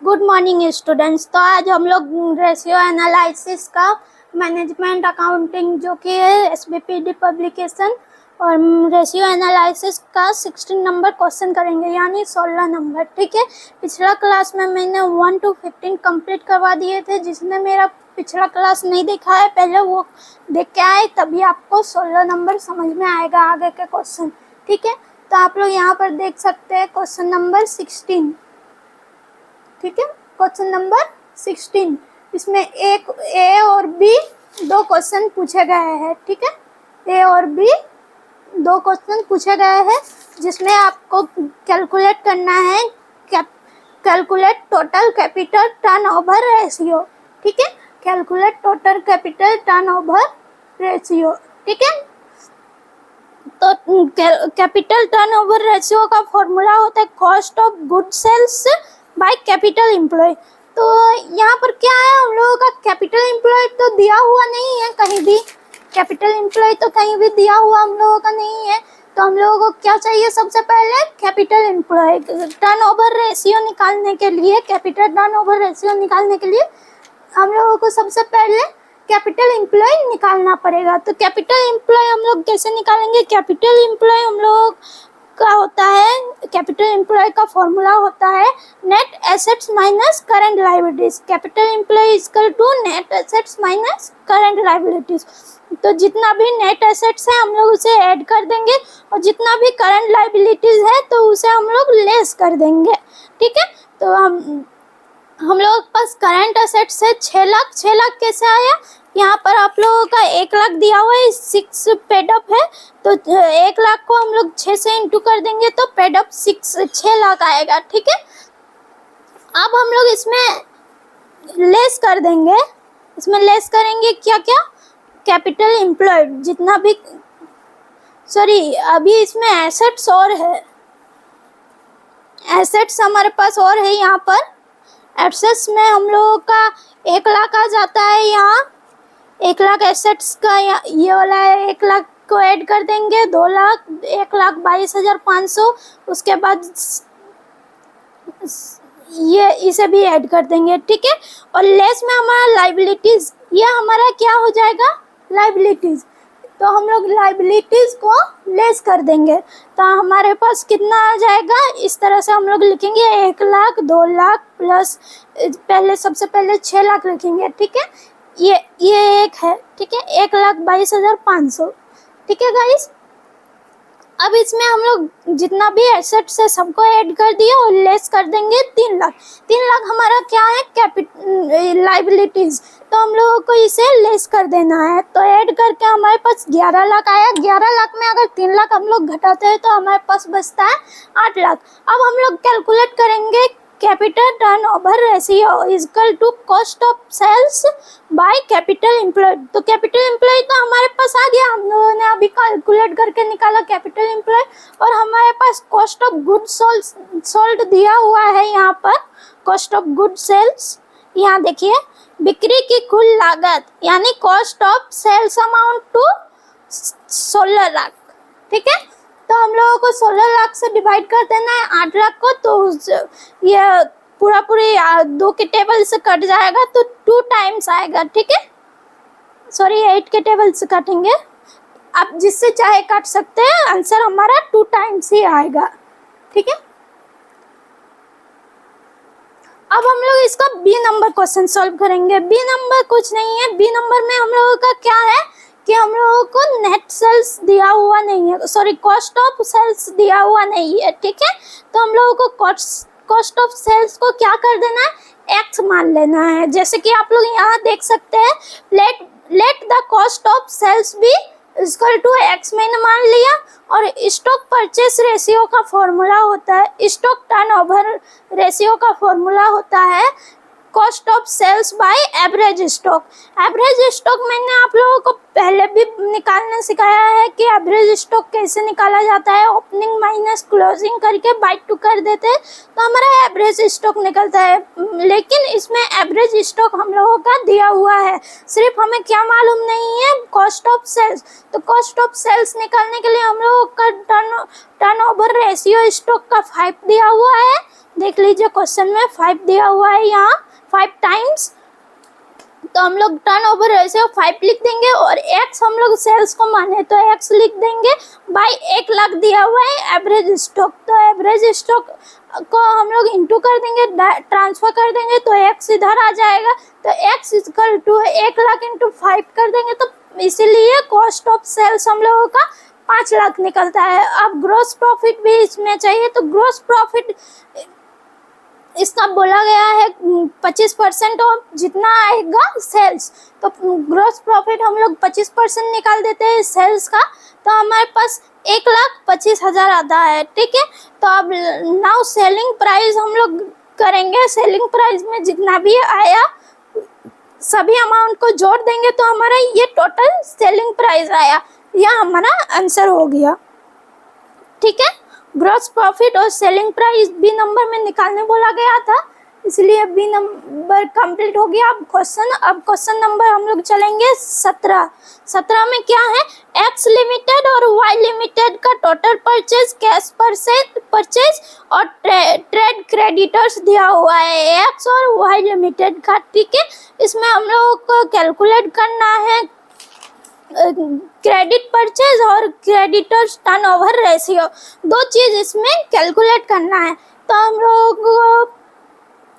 Good morning students. तो आज हम लोग रेशियो एनालिसिस का मैनेजमेंट अकाउंटिंग जो कि है एसबीपीडी पब्लिकेशन और रेशियो एनालिसिस का 16 नंबर क्वेश्चन करेंगे, यानी 16 नंबर। ठीक है, पिछला क्लास में मैंने 1 to 15 कंप्लीट करवा दिए थे। जिसने मेरा पिछला क्लास नहीं देखा है पहले वो देख के आए, तभी आपको 16 नंबर समझ में आएगा आगे के क्वेश्चन। ठीक है, तो आप लोग यहाँ पर देख सकते हैं क्वेश्चन नंबर 16। ठीक है, क्वेश्चन नंबर 16, इसमें एक ए और बी दो क्वेश्चन पूछे गए हैं। ठीक है, ए और बी दो क्वेश्चन पूछे गए हैं जिसमें आपको कैलकुलेट करना है calculate total capital turnover ratio. ठीक है, calculate total capital turnover ratio. ठीक है, तो कैपिटल टर्नओवर रेशियो का फॉर्मूला होता है cost of good sales by capital employ. तो यहाँ पर क्या है, हम लोगों का कैपिटल एम्प्लॉय तो दिया हुआ नहीं है कहीं भी, कैपिटल एम्प्लॉय तो कहीं भी दिया हुआ हम लोगों का नहीं है। तो हम लोगों को क्या चाहिए, सबसे पहले कैपिटल एम्प्लॉय टर्नओवर रेशियो निकालने के लिए, कैपिटल टर्नओवर रेशियो निकालने के लिए हम लोगों को सबसे पहले कैपिटल एम्प्लॉय निकालना पड़ेगा। तो कैपिटल एम्प्लॉय हम लोग कैसे निकालेंगे, कैपिटल एम्प्लॉय हम लोग का होता है, कैपिटल एम्प्लॉय का फॉर्मूला होता है net assets minus current liabilities. Capital employ equal to net assets minus current liabilities. तो जितना भी नेट एसेट्स है हम लोग उसे ऐड कर देंगे और जितना भी करंट लायबिलिटीज है तो उसे हम लोग लेस कर देंगे। ठीक है, तो हम लोगों के पास करंट एसेट्स है 6 लाख। 6 लाख कैसे आया, यहाँ पर आप लोगों का 1 लाख दिया हुआ है, 6 पेड अप है, तो 1 लाख को हम लोग 6 से इंटू कर देंगे तो पेड अप 6 लाख आएगा। ठीक है, अब हम लोग इसमें लेस कर देंगे, इसमें लेस करेंगे क्या क्या, कैपिटल एम्प्लॉयड जितना भी, सॉरी अभी इसमें एसेट्स और है, एसेट्स हमारे पास और है। यहाँ पर एसेट्स में हम लोगों का 1 लाख आ जाता है, यहाँ 1 लाख एसेट्स का ये वाला है, 1 लाख को ऐड कर देंगे 2 लाख, 1,22,500, उसके बाद ये इसे भी ऐड कर देंगे। ठीक है, और लेस में हमारा लायबिलिटीज, ये हमारा क्या हो जाएगा, लायबिलिटीज। तो हम लोग लायबिलिटीज को लेस कर देंगे तो हमारे पास कितना आ जाएगा, इस तरह से हम लोग लिखेंगे 1 लाख 2 लाख प्लस पहले सबसे पहले 6 लाख लिखेंगे। ठीक है, ये एक है। ठीक है, 1,22,500। ठीक है गाइस, अब इसमें हम लोग जितना भी एसेट्स है सबको ऐड कर दिए और लेस कर देंगे 3 लाख। 3 लाख हमारा क्या है, लायबिलिटीज, तो हम लोगों को इसे लेस कर देना है। तो ऐड करके हमारे पास 11 लाख आया। 11 लाख में अगर 3 लाख हम लोग घटाते हैं तो हमारे पास बचता है 8 लाख। अब हम लोग कैलकुलेट करेंगे capital turnover ratio equal to cost of sales by capital employed. तो कैपिटल एम्प्लॉय तो हमारे पास आ गया, हम लोगों ने अभी कैलकुलेट करके निकाला कैपिटल एम्प्लॉय, और हमारे पास कॉस्ट ऑफ गुड सोल्ड दिया हुआ है। यहाँ पर कॉस्ट ऑफ गुड सेल्स, यहाँ देखिए बिक्री की कुल लागत यानी cost of sales amount to 16 lakh. ठीक है, तो हम लोगों को 16 लाख से डिवाइड कर देना है 8 लाख को, तो ये पूरी 2 के टेबल से कट जाएगा तो 2 टाइम्स आएगा। ठीक है, सॉरी 8 के टेबल से काटेंगे, आप जिससे चाहे काट सकते हैं, आंसर हमारा 2 टाइम्स ही आएगा। ठीक है, अब हम लोग इसका बी नंबर क्वेश्चन सॉल्व करेंगे। बी नंबर कुछ नहीं है, बी नंबर में हम लोगों का क्या है कि हम लोगों को नेट सेल्स दिया हुआ नहीं है, सॉरी कॉस्ट ऑफ सेल्स दिया हुआ नहीं है। ठीक है, तो हम लोगों को कॉस्ट ऑफ सेल्स को क्या कर देना है, एक्स मान लेना है। जैसे कि आप लोग यहाँ देख सकते हैं, let the cost of sales be equal to x मैंने मान लिया, और स्टॉक परचेस रेशियो का फॉर्मूला होता है, स्टॉक टर्नओवर रेशियो का फॉर्मूला होता है cost of sales by average stock. Average stock मैंने आप लोगों को पहले भी निकालना सिखाया है कि एवरेज स्टॉक कैसे निकाला जाता है, ओपनिंग माइनस क्लोजिंग करके बाय 2 कर देते हैं तो हमारा एवरेज स्टॉक निकलता है। लेकिन इसमें एवरेज स्टॉक हम लोगों का दिया हुआ है, सिर्फ हमें क्या मालूम नहीं है, कॉस्ट ऑफ सेल्स। तो कॉस्ट ऑफ सेल्स निकालने के लिए हम लोगों का टर्नओवर रेशियो स्टॉक का 5 दिया हुआ है, देख लीजिए क्वेश्चन में 5 दिया हुआ है यहाँ 5 टाइम्स, तो हम लोग टर्नओवर रेशियो 5 लिख देंगे और x हम लोग सेल्स को माने तो x लिख देंगे बाय 1 लाख दिया हुआ है एवरेज स्टॉक, तो एवरेज स्टॉक को हम लोग इंटू कर देंगे, ट्रांसफर कर देंगे तो x इधर आ जाएगा, तो x equal to 1 lakh into 5 कर देंगे, तो इसीलिए कॉस्ट ऑफ सेल्स हम लोगों का 5 लाख निकलता है। अब ग्रोस प्रॉफिट भी इसमें चाहिए, तो ग्रोस प्रॉफिट इसका बोला गया है 25% ऑफ जितना आएगा सेल्स, तो ग्रोस प्रॉफिट हम लोग 25% निकाल देते हैं सेल्स का, तो हमारे पास 1,25,000 आता है। ठीक है, तो अब नाउ सेलिंग प्राइस हम लोग करेंगे, सेलिंग प्राइस में जितना भी आया सभी अमाउंट को जोड़ देंगे तो हमारा ये टोटल सेलिंग प्राइस आया, यह हमारा आंसर हो गया। ठीक है, ग्रॉस प्रॉफिट और सेलिंग प्राइस बी नंबर में निकालने बोला गया था, इसलिए बी नंबर कंप्लीट हो गया। अब क्वेश्चन नंबर हम लोग चलेंगे 17 में क्या है, एक्स लिमिटेड और वाई लिमिटेड का टोटल परचेज, कैश परचेज और ट्रेड क्रेडिटर्स दिया हुआ है एक्स और वाई लिमिटेड का। ठीक है, इसमें हम लोग को कैलकुलेट करना है क्रेडिट परचेज और क्रेडिटर्स टर्नओवर रेशियो, दो चीज इसमें कैलकुलेट करना है। तो हम लोग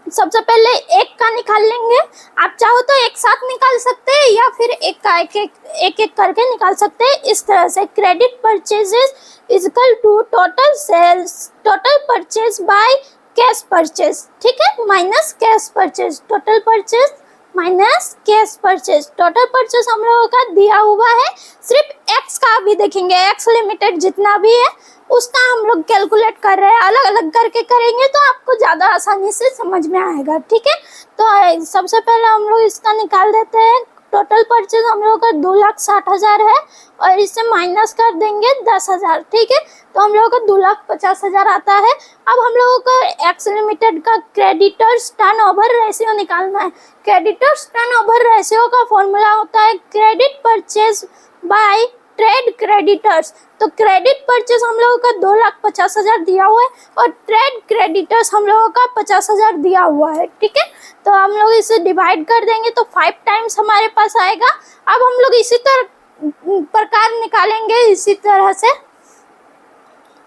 सबसे पहले एक का निकाल लेंगे, आप चाहो तो एक साथ निकाल सकते हैं या फिर एक का एक करके निकाल सकते हैं। इस तरह से credit purchases equal to total sales, total purchase by cash purchase. ठीक है, minus cash purchase, total purchase minus cash purchase. Total purchase हम लोगों का दिया हुआ है, सिर्फ एक्स का भी देखेंगे, एक्स लिमिटेड जितना भी है उसका हम लोग कैलकुलेट कर रहे हैं, अलग अलग करके करेंगे तो आपको ज़्यादा आसानी से समझ में आएगा। ठीक है, तो सबसे पहले हम लोग इसका निकाल देते हैं। टोटल परचेज हम लोगों का 2,60,000 है और इससे माइनस कर देंगे 10,000। ठीक है, तो हम लोगों को 2,50,000 आता है। अब हम लोगों को एक्स लिमिटेड का क्रेडिटर्स टर्नओवर रेशियो निकालना है। क्रेडिटर्स टर्नओवर रेशियो का फॉर्मूला होता है credit purchase by trade creditors. तो क्रेडिट परचेज हम लोगों का 2,50,000 दिया हुआ है और ट्रेड क्रेडिटर्स हम लोगों का 50,000 दिया हुआ है। ठीक है, तो हम लोग इसे डिवाइड कर देंगे तो 5 टाइम्स हमारे पास आएगा। अब हम लोग इसी प्रकार निकालेंगे इसी तरह से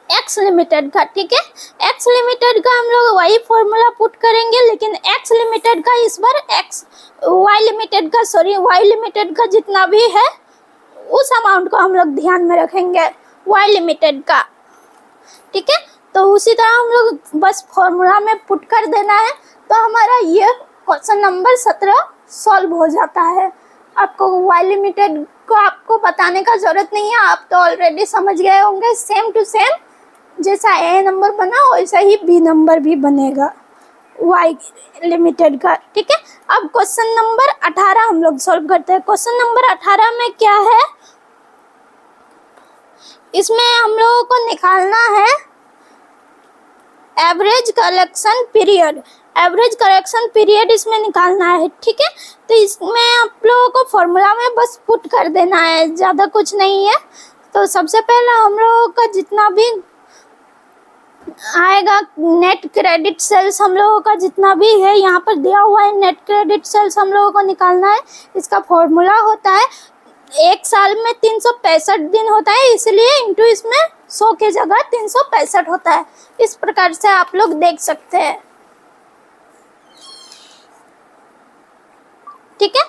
एक्स लिमिटेड का। ठीक है, एक्स लिमिटेड का हम लोग वही फॉर्मूला पुट करेंगे, लेकिन एक्स लिमिटेड का इस बार वाई लिमिटेड का जितना भी है उस अमाउंट को हम लोग ध्यान में रखेंगे, वाई लिमिटेड का। ठीक है, तो उसी तरह हम लोग बस फॉर्मूला में पुट कर देना है, तो हमारा ये क्वेश्चन नंबर 17 सॉल्व हो जाता है। आपको वाई लिमिटेड को आपको बताने का जरूरत नहीं है, आप तो ऑलरेडी समझ गए होंगे। सेम टू सेम जैसा ए नंबर बना वैसा ही बी नंबर भी बनेगा वाई लिमिटेड का। ठीक है, अब क्वेश्चन नंबर 18 हम लोग सॉल्व करते हैं। क्वेश्चन नंबर 18 में क्या है, इसमें हम लोगों को निकालना है average collection period. Average collection period इसमें निकालना है। ठीक है, तो इसमें आप लोगों को फॉर्मूला में बस पुट कर देना है, ज़्यादा कुछ नहीं है। तो सबसे पहले हम लोगों का जितना भी आएगा नेट क्रेडिट सेल्स हम लोगों का जितना भी है यहाँ पर दिया हुआ है, नेट क्रेडिट सेल्स हम लोगों को निकालना है। इसका फॉर्मूला होता है एक साल में 365 दिन होता है, इसलिए इंटू इसमें 100 के जगह 365 होता है। इस प्रकार से आप लोग देख सकते हैं। ठीक है,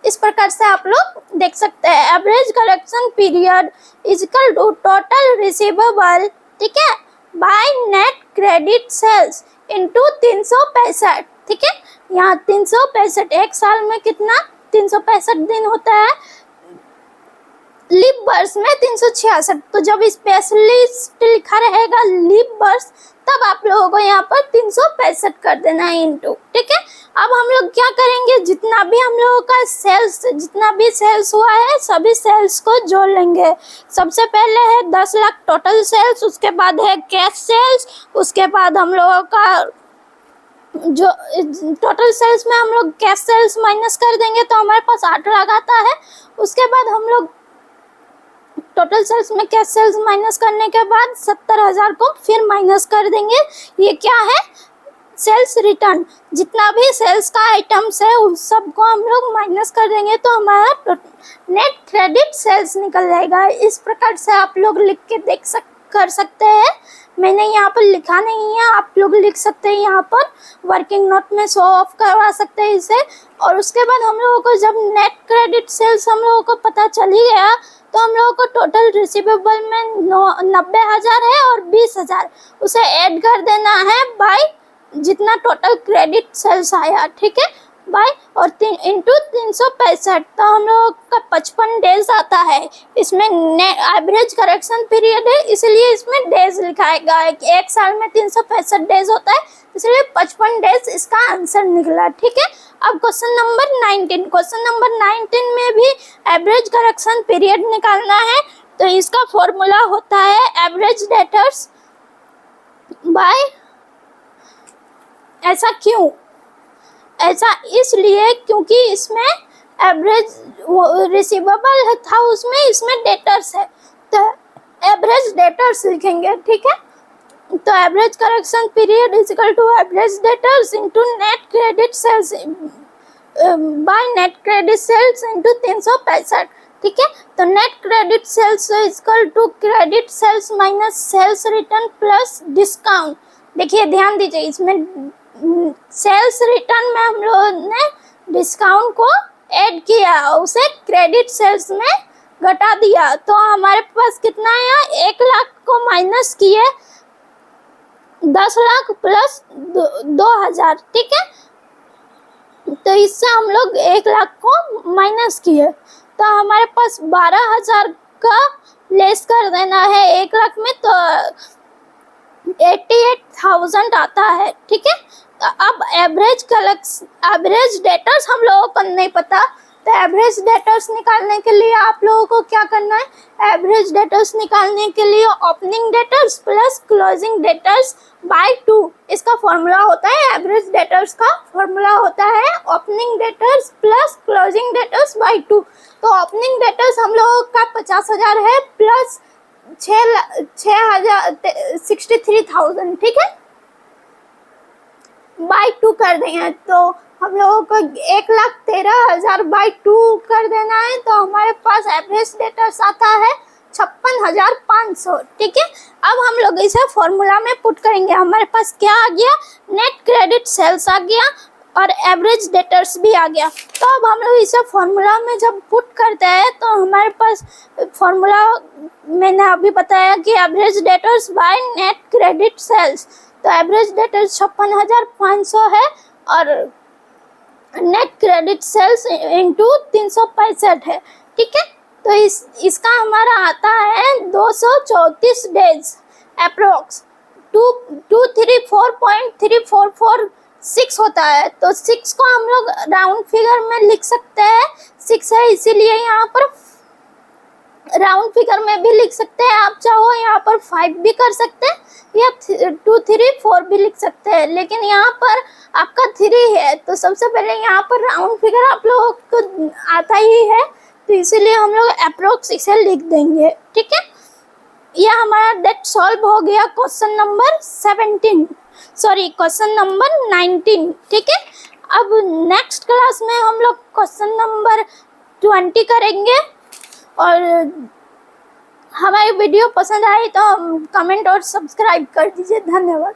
इस प्रकार से आप लोग देख सकते हैं। Average collection period equal to total receivable, ठीक है, by net credit sales into 365। ठीक है, यहाँ 365 एक साल में कितना 365 दिन होता है, लीप वर्ष में 366। तो जब स्पेशलिस्ट लिखा रहेगा लीप वर्ष तब आप लोगों को यहाँ पर 365 कर देना है इंटू। ठीक है, अब हम लोग क्या करेंगे, जितना भी हम लोगों का जितना भी सेल्स हुआ है सभी सेल्स को जोड़ लेंगे। सबसे पहले है 10 लाख टोटल सेल्स, उसके बाद है कैश सेल्स, उसके बाद हम लोगों का जो टोटल सेल्स में हम लोग कैश सेल्स माइनस कर देंगे तो हमारे पास 8 लाख आता है। उसके बाद हम लोग टोटल सेल्स में कैश सेल्स माइनस करने के बाद 70,000 को फिर माइनस कर देंगे। ये क्या है, सेल्स रिटर्न, जितना भी सेल्स का आइटम्स है उस सबको हम लोग माइनस कर देंगे तो हमारा नेट क्रेडिट सेल्स निकल जाएगा। इस प्रकार से आप लोग लिख के कर सकते हैं। मैंने यहाँ पर लिखा नहीं है, आप लोग लिख सकते हैं, यहाँ पर वर्किंग नोट में शो ऑफ करवा सकते हैं इसे। और उसके बाद हम लोगों को जब नेट क्रेडिट सेल्स हम लोगों को पता चल ही गया तो हम लोगों को टोटल रिसीवेबल में 90,000 है और 20,000 उसे ऐड कर देना है बाय जितना टोटल क्रेडिट सेल्स आया, ठीक है, बाय और इंटू 365, तो हम लोग का 55 डेज आता है। इसमें एवरेज करेक्शन पीरियड है इसलिए इसमें डेज लिखाएगा। एक साल में 365 डेज होता है इसलिए 55 डेज इसका आंसर निकला, ठीक है। अब क्वेश्चन नंबर 19, क्वेश्चन नंबर 19 में भी एवरेज करेक्शन पीरियड निकालना है। तो इसका फॉर्मूला होता है एवरेज डेटर्स बाय, ऐसा क्यों, ऐसा इसलिए क्योंकि इसमें एवरेज रिसीवेबल था उसमें, इसमें डेटर्स है तो एवरेज डेटर्स लिखेंगे, ठीक है। तो average correction period is equal to average debtors into net credit sales by net credit sales into 365, ठीक है। तो net credit sales is equal to credit sales minus sales return plus discount. देखिए ध्यान दीजिए, इसमें सेल्स रिटर्न में हम लोगों ने डिस्काउंट को ऐड किया, उसे क्रेडिट सेल्स में घटा दिया, तो हमारे पास कितना है, 1 लाख को माइनस किए 10 लाख प्लस 2,000, ठीक है। तो इससे हम लोग 1 लाख को माइनस किए तो हमारे पास 12,000 का लेस कर देना है 1 लाख में, तो 88,000 आता है, ठीक है। अब एवरेज डेटर्स हम लोगों को नहीं पता, तो एवरेज डेटर्स निकालने के लिए आप लोगों को क्या करना है, एवरेज डेटर्स निकालने के लिए opening debtors plus closing debtors by 2 इसका फॉर्मूला होता है। एवरेज डेटर्स का फॉर्मूला होता है opening debtors plus closing debtors by 2। तो ओपनिंग डेटर्स हम लोगों का 50,000 है प्लस 63,000, ठीक है, बाय 2 कर देंगे तो हम लोगों को 1,13,000 बाय 2 कर देना है, तो हमारे पास एवरेज डेटर्स आता है 56,500, ठीक है। अब हम लोग इसे फॉर्मूला में पुट करेंगे, हमारे पास क्या आ गया, नेट क्रेडिट सेल्स आ गया और एवरेज डेटर्स भी आ गया। तो अब हम लोग इसे फॉर्मूला में जब पुट करते हैं तो हमारे पास फॉर्मूला मैंने अभी बताया कि average debtors by net credit sales, तो एवरेज डेटर्स 56,500 है और नेट क्रेडिट सेल्स इंटू 365 है, ठीक है। तो इसका हमारा आता है 234 डेज अप्रोक्स 234.3446 होता है। तो 6 को हम लोग राउंड फिगर में लिख सकते हैं, 6 है इसीलिए यहाँ पर राउंड फिगर में भी लिख सकते हैं, आप चाहो यहाँ पर 5 भी कर सकते हैं या 2 3 4 भी लिख सकते हैं, लेकिन यहाँ पर आपका 3 है तो सबसे पहले यहाँ पर राउंड फिगर आप लोगों को आता ही है तो इसीलिए हम लोग अप्रोक्स इसे लिख देंगे, ठीक है। यह हमारा डेट सॉल्व हो गया क्वेश्चन नंबर 19, ठीक है। अब नेक्स्ट क्लास में हम लोग क्वेश्चन नंबर 20 करेंगे और हमारी वीडियो पसंद आई तो कमेंट और सब्सक्राइब कर दीजिए। धन्यवाद।